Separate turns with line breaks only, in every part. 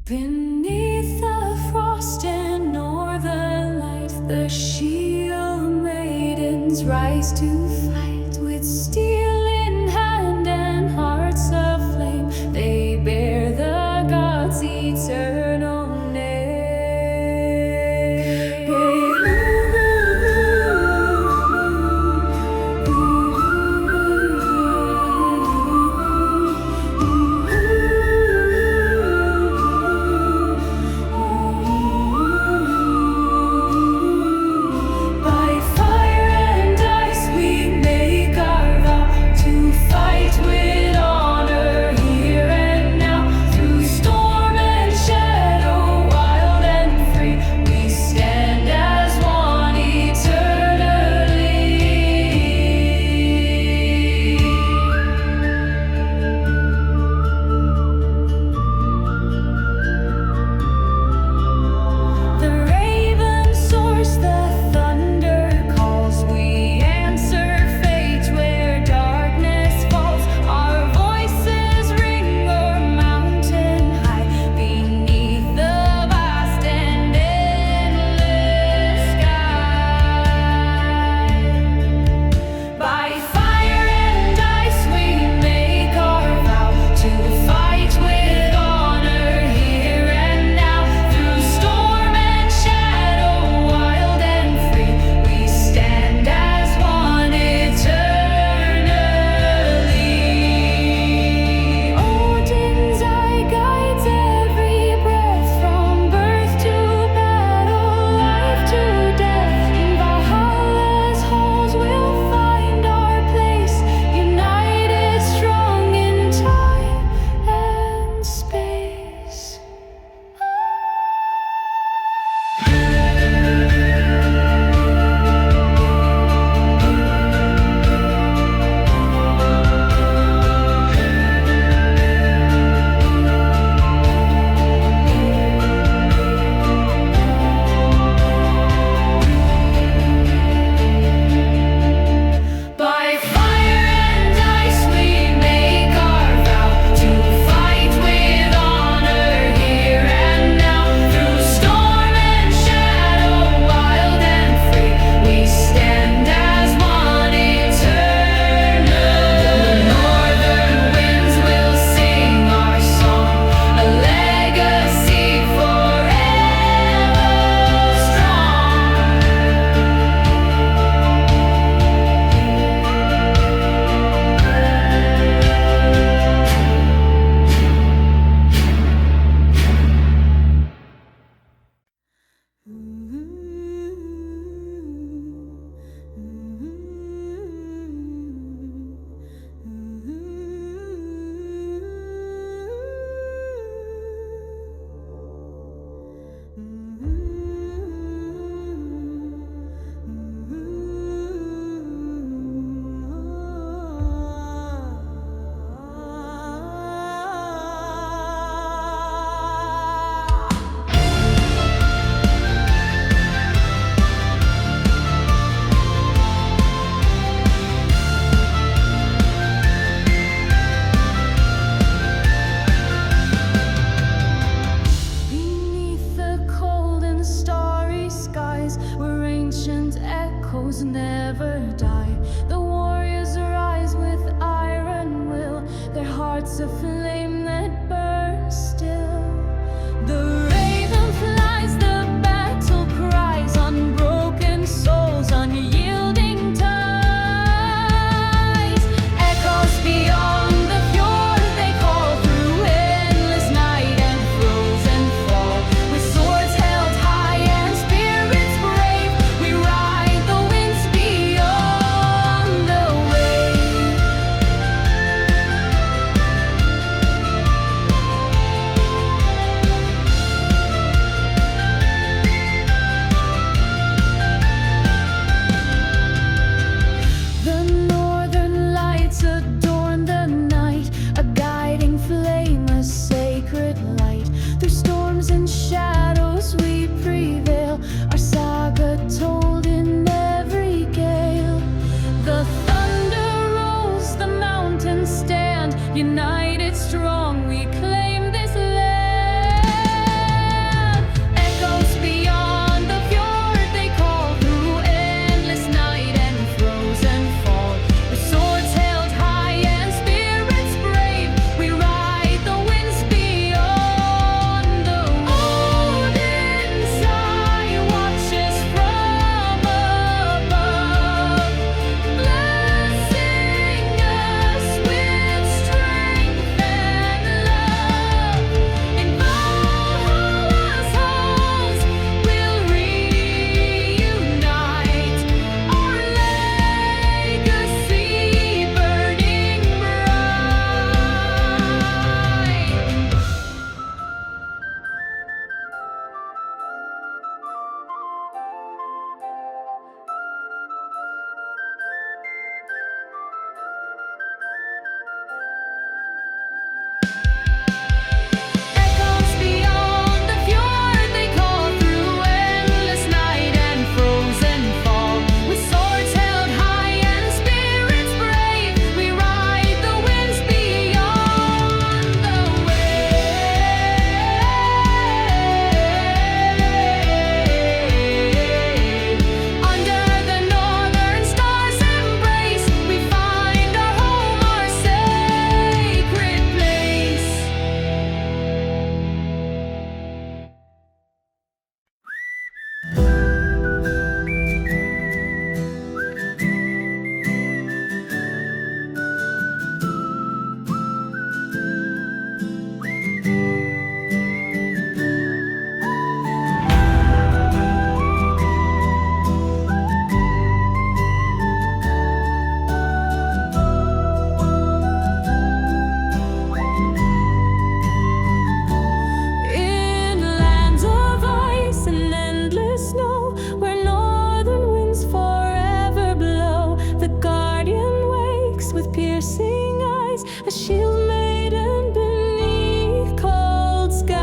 Beneath the frost and northern light, the shield maidens rise to fight. With steel in hand and hearts aflame, they bear the gods' eternal name. Never die. The warriors rise with iron will, their hearts aflame that burn still. The raven flies, the battle cries, unbroken souls, unyielding ties. Echoes beyond the fjord, they call through endless night and frozen fall. With swords held high and spirits brave, we ride the winds beyond the wave. The northern lights adorn the night, a guiding flame, a sacred light. Through storms and shadows we prevail, our saga told in every gale. The thunder rolls, the mountains stand, united strong we claim this land. shield maiden beneath cold skies.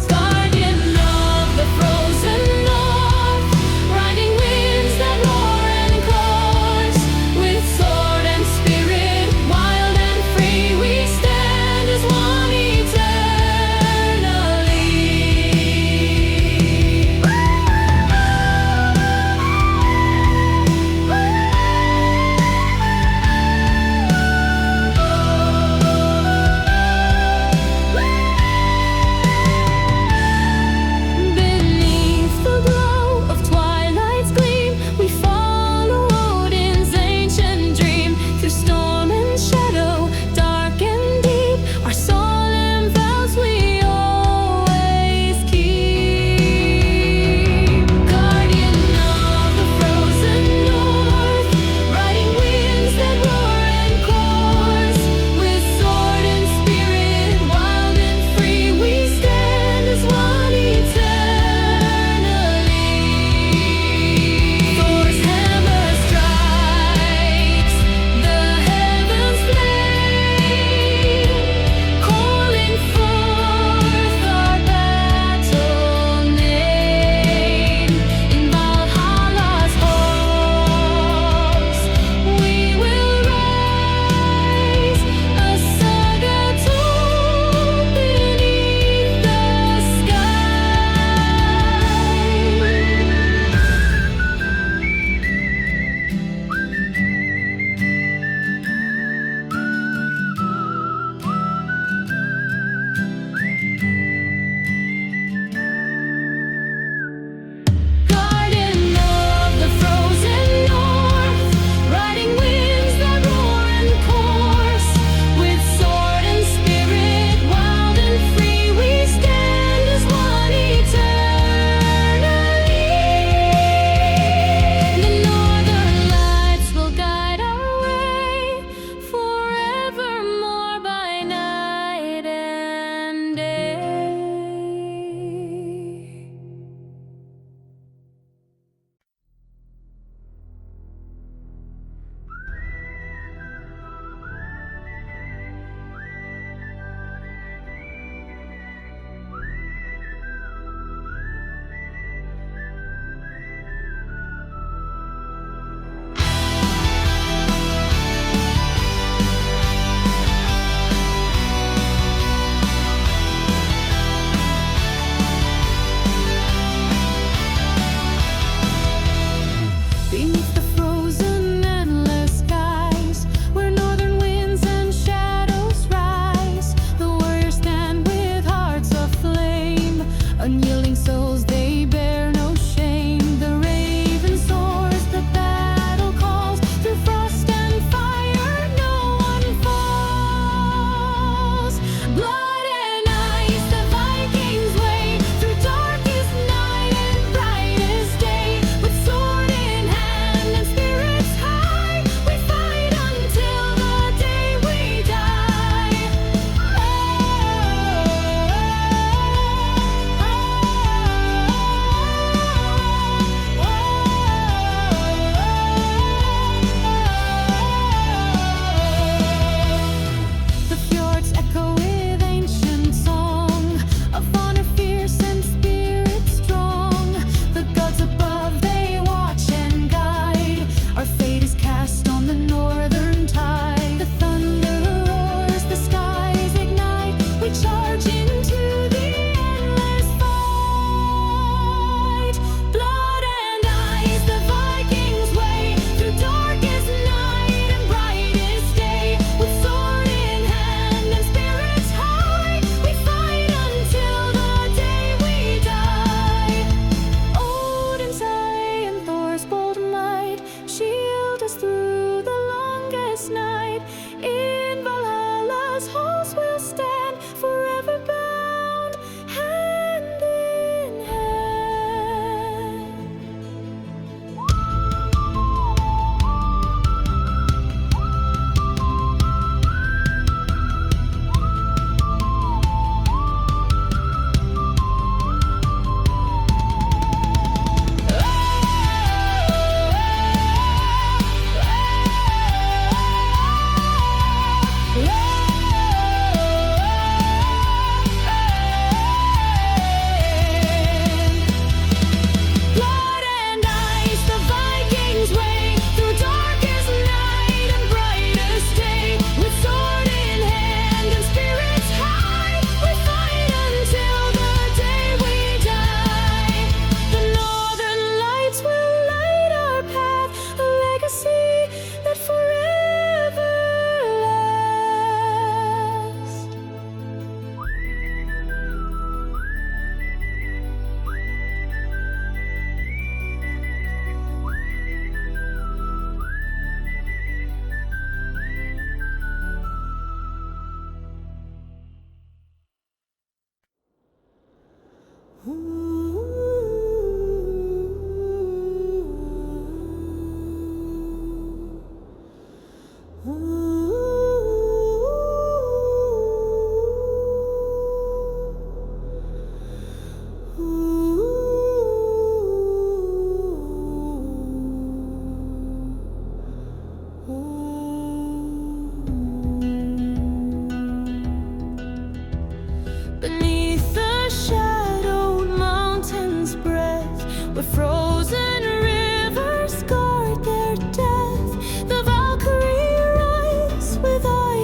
Guardian of the frozen north, riding winds that roar and course. With sword and spirit, wild and free, we stand as one eternally.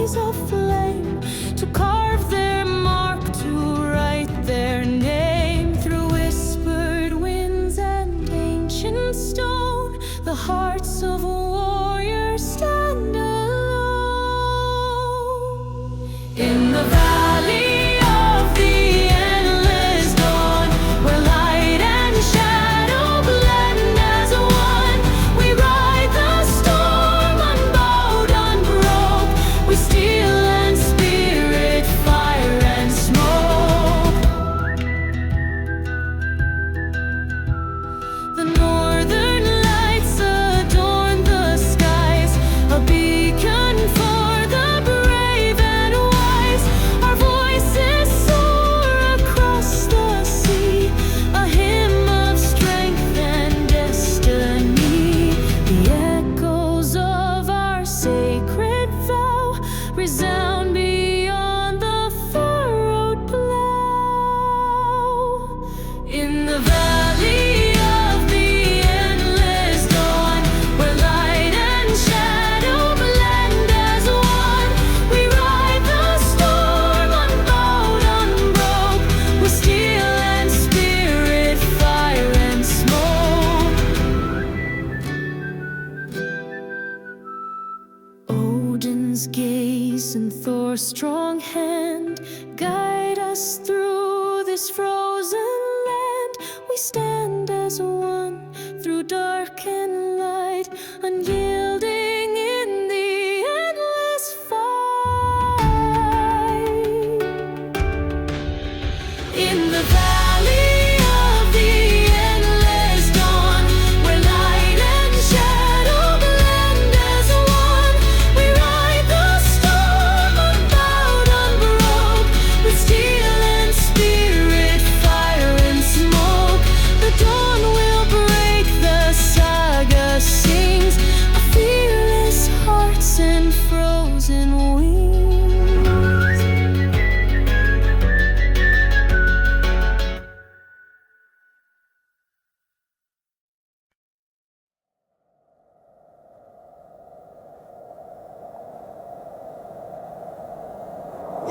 eyes aflame, to carve their mark, to write their name. Through whispered winds and ancient stone, the hearts of warriors stand alone. In the valley of the endless dawn, where light and shadow blend as one, we ride the storm unbowed, unbroke. We steel and spirit, fire and smoke. The northern lights adorn the skies, a beacon for the brave and wise. Our voices soar across the sea, a hymn of strength and destiny. The echoes of our sacred vow resound beyond the furrowed plow. In the valley of the endless dawn, where light and shadow blend as one, we ride the storm unbowed, unbroke. With steel and spirit, fire and smoke. Odin's gaze and Thor's strong hand guide us through this frozen land. We stand as one through dark and light, unyielding in the endless fight. In the valley of the endless dawn, where light and shadow blend as one, we ride the storm unbowed, unbroke. With steel and spirit, fire and smoke. The dawn will break, the saga sings, a fearless hearts and frozen wings.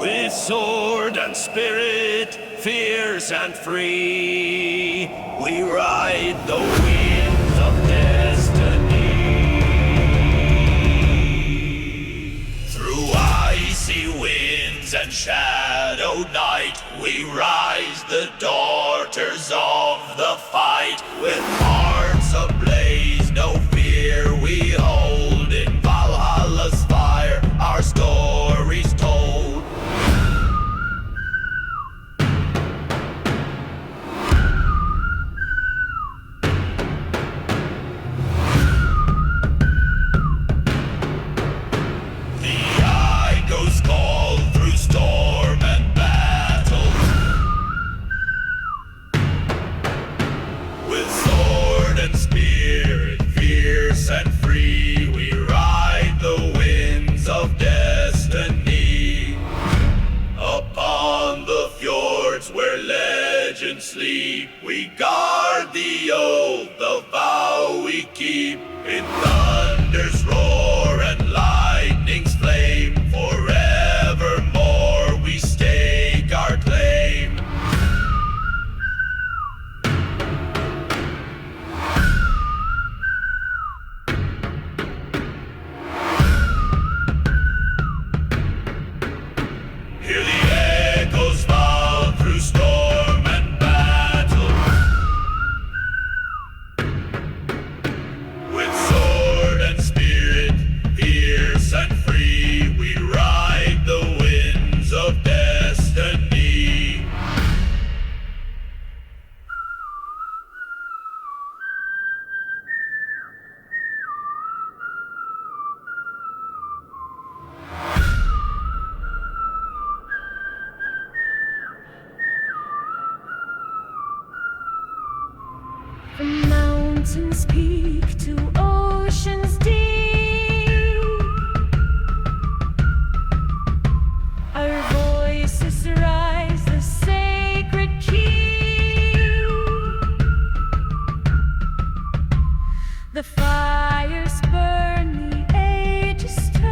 With sword and spirit, fierce and free, we ride the winds of destiny. Through icy winds and shadowed night, we rise, the daughters of the fight. With hearts ablaze, no fear we hold. In Valhalla's fire, our stories told. The echoes call through storm and battle. With sword and spirit, fierce and free, we ride the winds of destiny. Upon the fjords where legends sleep, we guard the oath, the vow we keep. In thunder's roar and lightning's flame, forevermore we stake our claim. Hear the echoes fall through storm and battle. With sword and spirit, fierce and free, we ride the winds of destiny.
From mountains peak to oceans deep, our voices rise, the sacred key. The fires burn, the ages turn.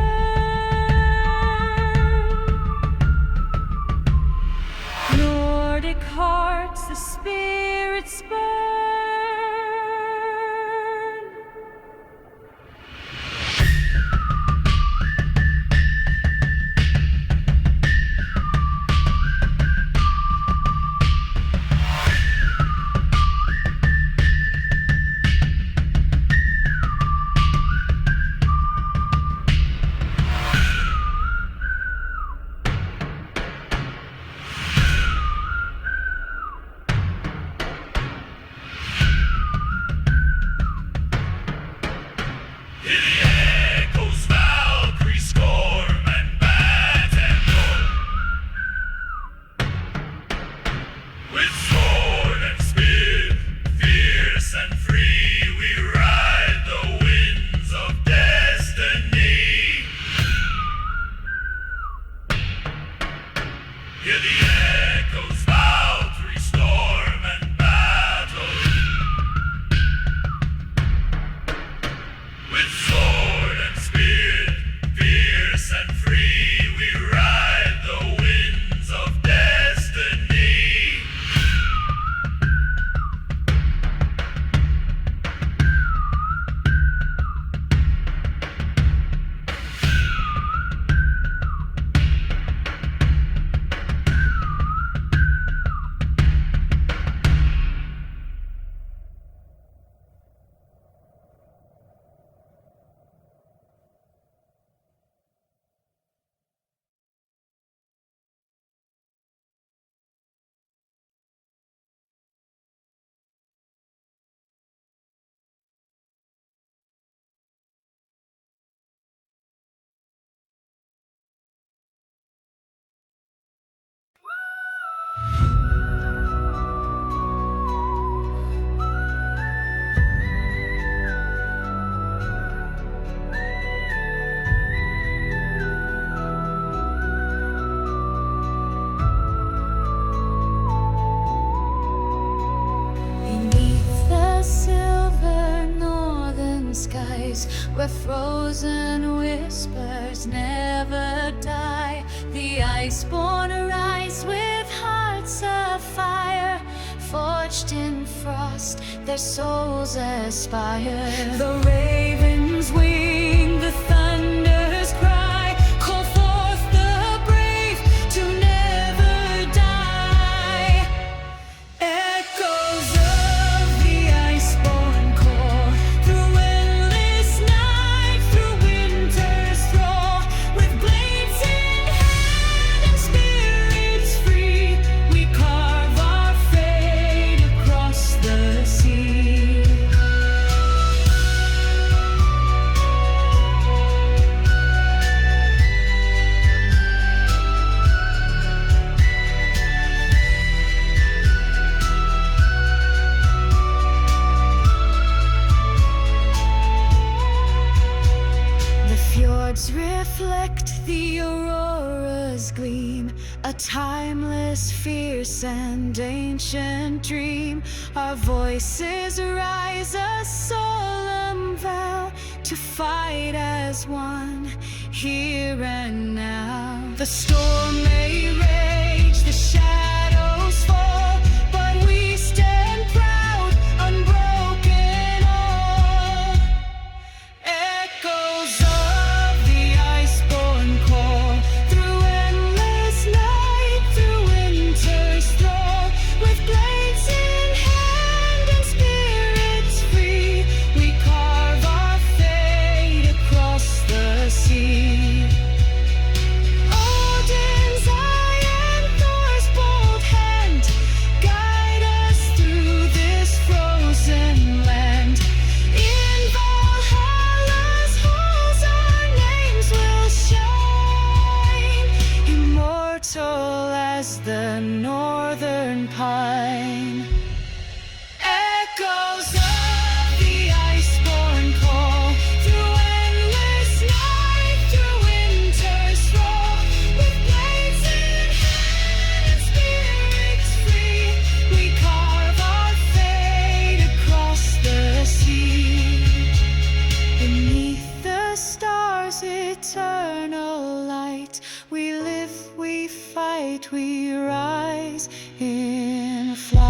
Hear the echoes vow through storm and battle. With sword and spear, fierce and free, we ride the winds of destiny.
Beneath the silver northern skies, where frozen whispers never die, the iceborn arise with hearts afire. Forged in frost, their souls aspire. The ravens wing, the thunders cry, call forth the brave to never die. Echoes of the iceborn call, through endless night, through winter's thrall. With blades in hand and spirits free, we carve our fate across the sea. The fjords reflect the aurora's gleam, a timeless, fierce and ancient dream. Our voices rise, a solemn vow to fight as one, here and now. The storm may rage, the shadows fall, but we stand proud, unbroken all. Echoes of the iceborn call, through endless night, through winter's thrall. With blades in hand and spirits free, we carve our fate across the sea. Odin's eye and Thor's bold hand guide us through this frozen land. In Valhalla's halls our names will shine, immortal as the northern pine. Echoes of the iceborn call, through endless night, through winter's thrall. With blades in hand and spirits free, we carve our fate across the sea. Beneath the stars' eternal light, we live, we fight, we rise in flight.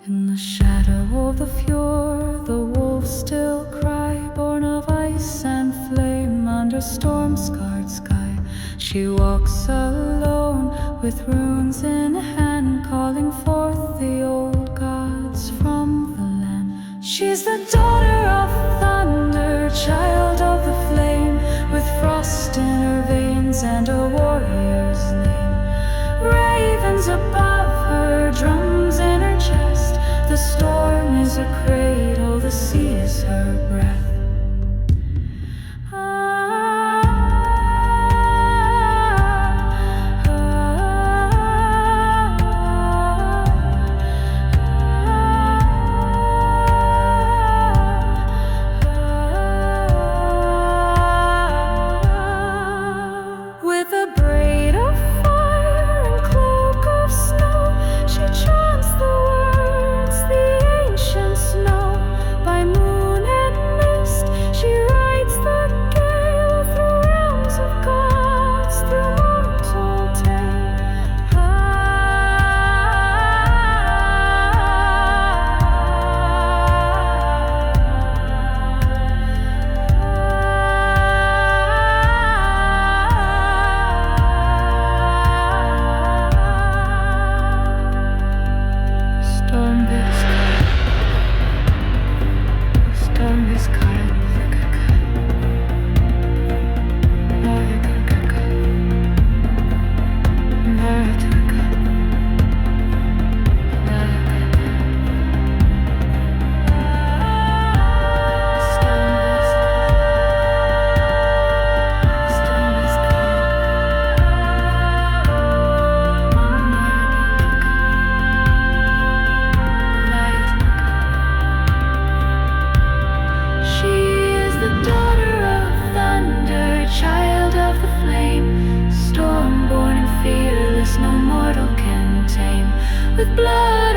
In the shadow of the fjord, the wolves still cry, born of ice and flame under storm-scarred sky. She walks alone with runes in hand, calling forth the old god. with blood.